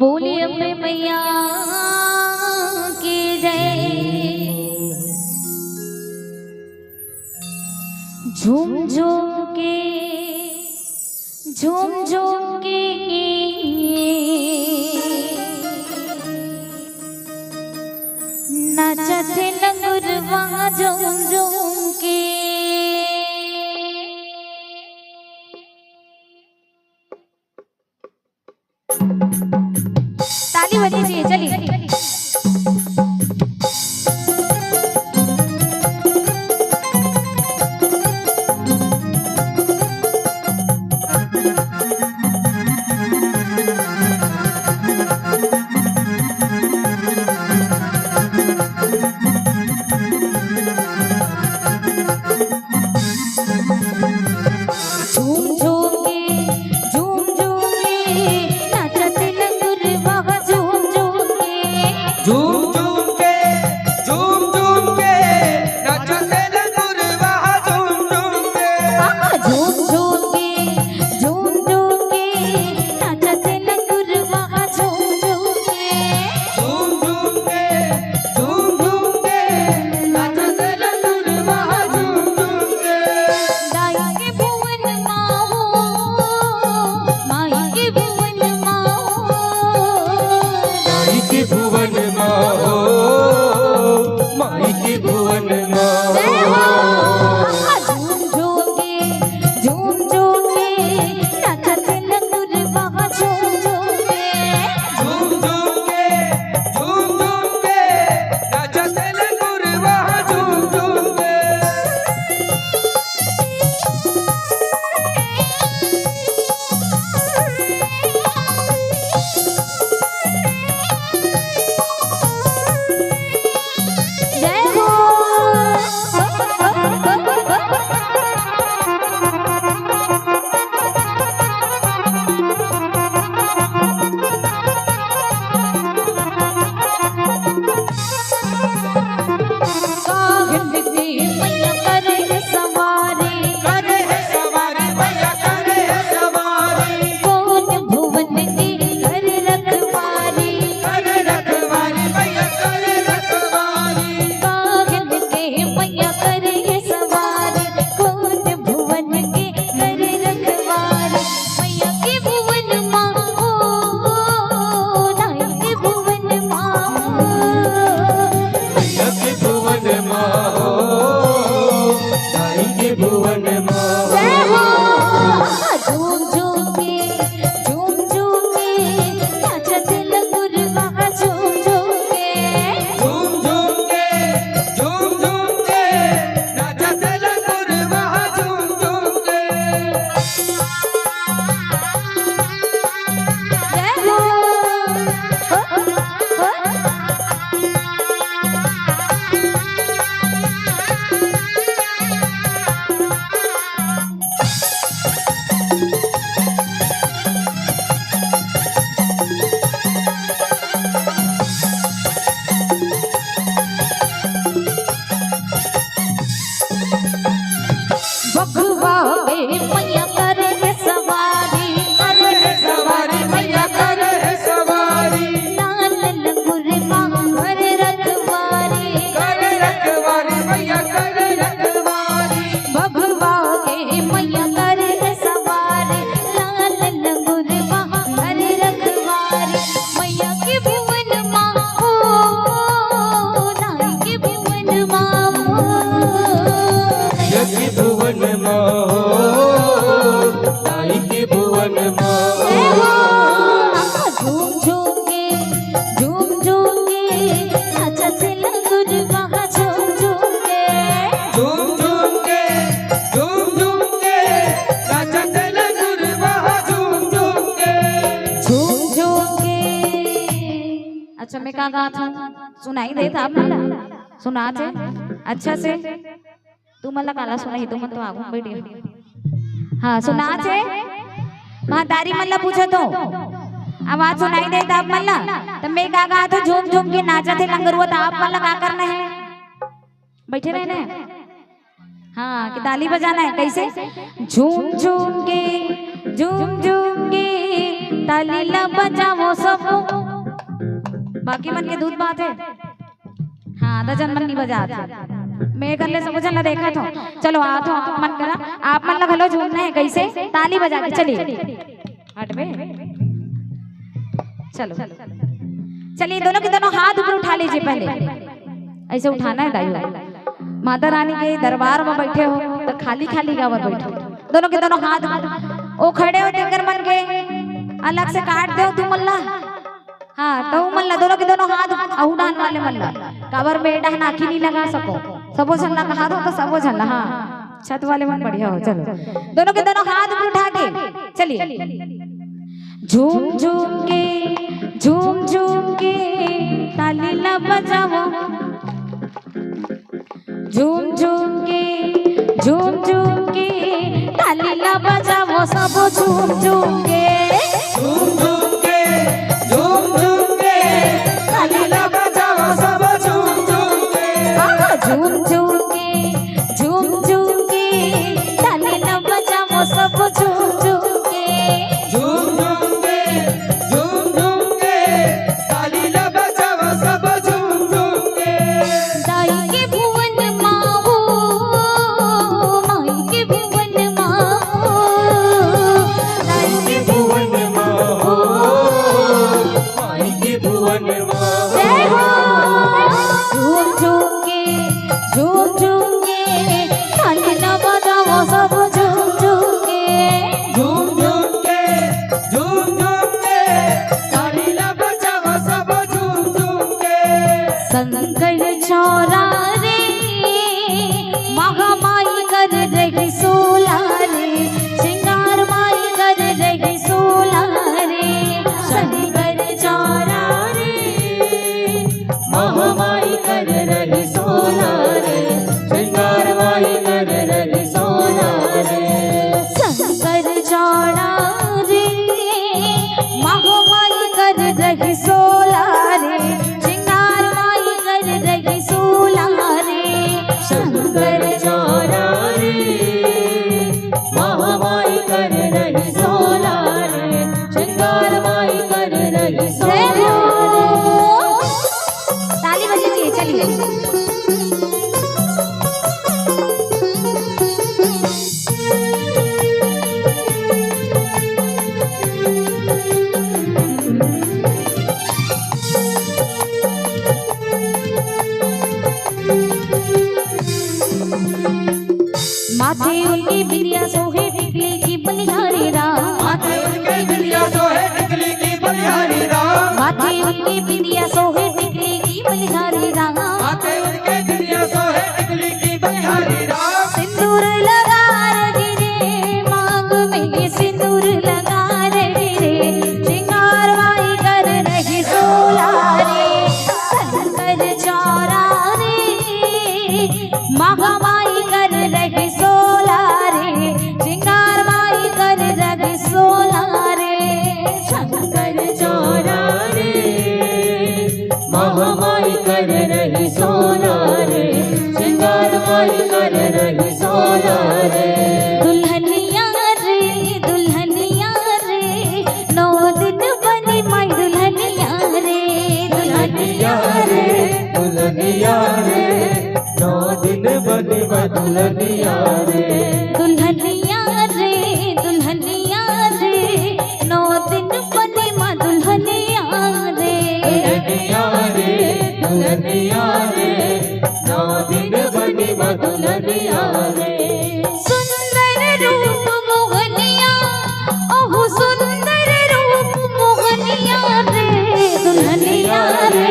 बोली अम्बे मैया की जय। झूम झूम के नाचत नगुरवा झूम झूम के। ताली बजीजिए, चलिए। अच्छा मैं कहा गा था सुनाई दे था आपने सुना थे अच्छा से तू मला काला सुनाई तो मत आगू बैठी हाँ सुना थे महतारी मल्ला पूछो तो आवाज सुनाई दे था आप मल्ला तो मैं कहा गा था झूम झूम के नाचा थे लंगरुआ था आप मल्ला का करना है बैठे रहना है हाँ कि ताली बजाना है कैसे झूम झूम के ताली ला बजावो सब। बाकी मन के दूध बात है। हाँ दजन मन नहीं बजाते मैं कर ले सब जन देखा था। चलो आ तो आप मन करा आप मन लगा लो झूमना है कैसे ताली बजा के चलिए हट में चलो चलिए दोनों के दोनों हाथ ऊपर उठा लीजिए पहले ऐसे उठाना है दाई माता रानी के दरबार में बैठे हो तो खाली खाली गावर बैठो दोनों के दोनों हाथ वो खड़े हो देकर मन के अलग से काट दो तुम मल्ला। हाँ तो मल्ला दोनों के दोनों हाथ उड़ान वाले मल्ला कावर में एडा नाखी नहीं लगा सको सबो झल्ला का हाथ हो तो सबो झल्ला। हाँ छत वाले मन बढ़िया हो चलो दोनों के दोनों हाथ उठा के चलिए झूम झूम के ताली ला बजाओ झूम झूम के ताली ला बजाओ सब झूम झूम के ताली ला बजाओ सब झूम झूम के ताली ला बजाओ सब झूम झूम के ताली ला बजाओ सब झूम झूम के दाई के भुवन माओ माई के भुवन माओ दाई के भुवन माओ माई के भुवन माओ जय हो झूम झूम के ताली ला बजाओ सब झूम झूम के ताली ला बजाओ सब झूम झूम के शंकर छोरा रे महामाई कर रही सोला रे श्रृंगार माई कर रही सोला रे शंकर छोरा रे महामाई कर रही सोना रे श्रृंगार माई कर रही सोना रे शंकर छोरा रे महामाई कर रही सोला रे श्रृंगार माई कर रही सोला रे शंकर छोरा रे महामाई कर रही सोना रे श्रृंगार माई कर रही जय सोना हो ताली बजाइए चलिए माथे उनकी बिंदिया सोहे टिकली की बलिहारी राम माथे उनके बिंदिया सोहे टिकली की बलिहारी राम माथे उनकी बिंदिया सोहे टिकली की बलिहारी राम माथे उनके बिंदिया सोहे टिकली की बलिहारी राम सिंदूर लगा रही रे मांग में सिंदूर लगा रही रे श्रृंगार माई कर रही सोला रे शंकर चौरा रे महामाई कर रही सोला रे श्रृंगार माई कर रही सोला रे शंकर चौरा रे महामाई कर रही सोना रे श्रृंगार माई कर रही सोना रे दुल्हनिया रे 9 दिन बनी माई दुल्हनिया रे दुल्हनिया रे दुल्हनिया रे 9 दिन बनी मैं दुल्हनिया रे दुल्हनिया रे 9 दिन बनी माँ दुल्हनिया रे दुल्हनिया रे दुल्हनिया रे 9 दिन बनी मैं दुल्हनिया रे सुंदर रूप मोहनिया ओहो सुंदर रूप मोहनिया रे दुल्हनिया रे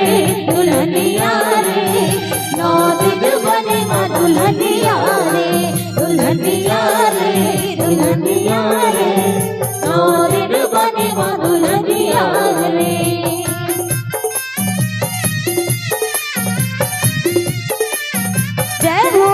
9 दिन बनी माँ दुल्हनिया रे दुल्हनिया रे 9 दिन बनी माँ दुल्हनिया रे जय हो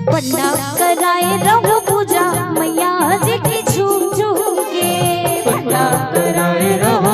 पंडा कराए रहो पूजा मैया जी की झूम झूम के पंडा कराए रहो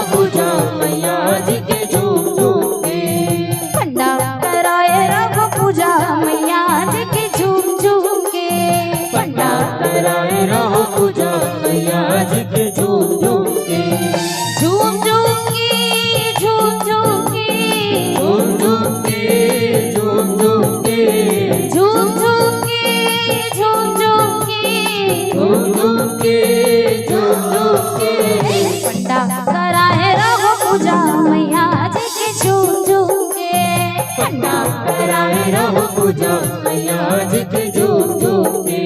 पूजा मैया जी की झूम झूम के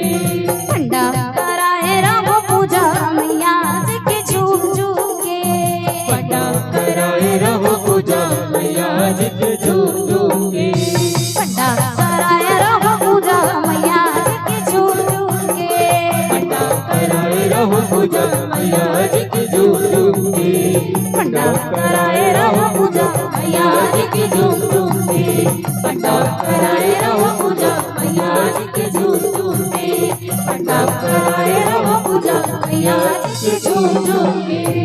पंडा कराए रहो पूजा मैया जी की झूम झूम के पंडा कराए रहो पूजा मैया जी की झूम झूम के पंडा कराए रहो पूजा मैया जी की झूम झूम के पंडा कराए रहो पूजा मैया जी की झूम झूम के पंडा कराए रहो पूजा मैया जी की झूम झूम के पंडा कराए रहो पूजा मैया जी की झूम झूम के पंडा कराए रहो पूजा मैया जी की झूम झूम के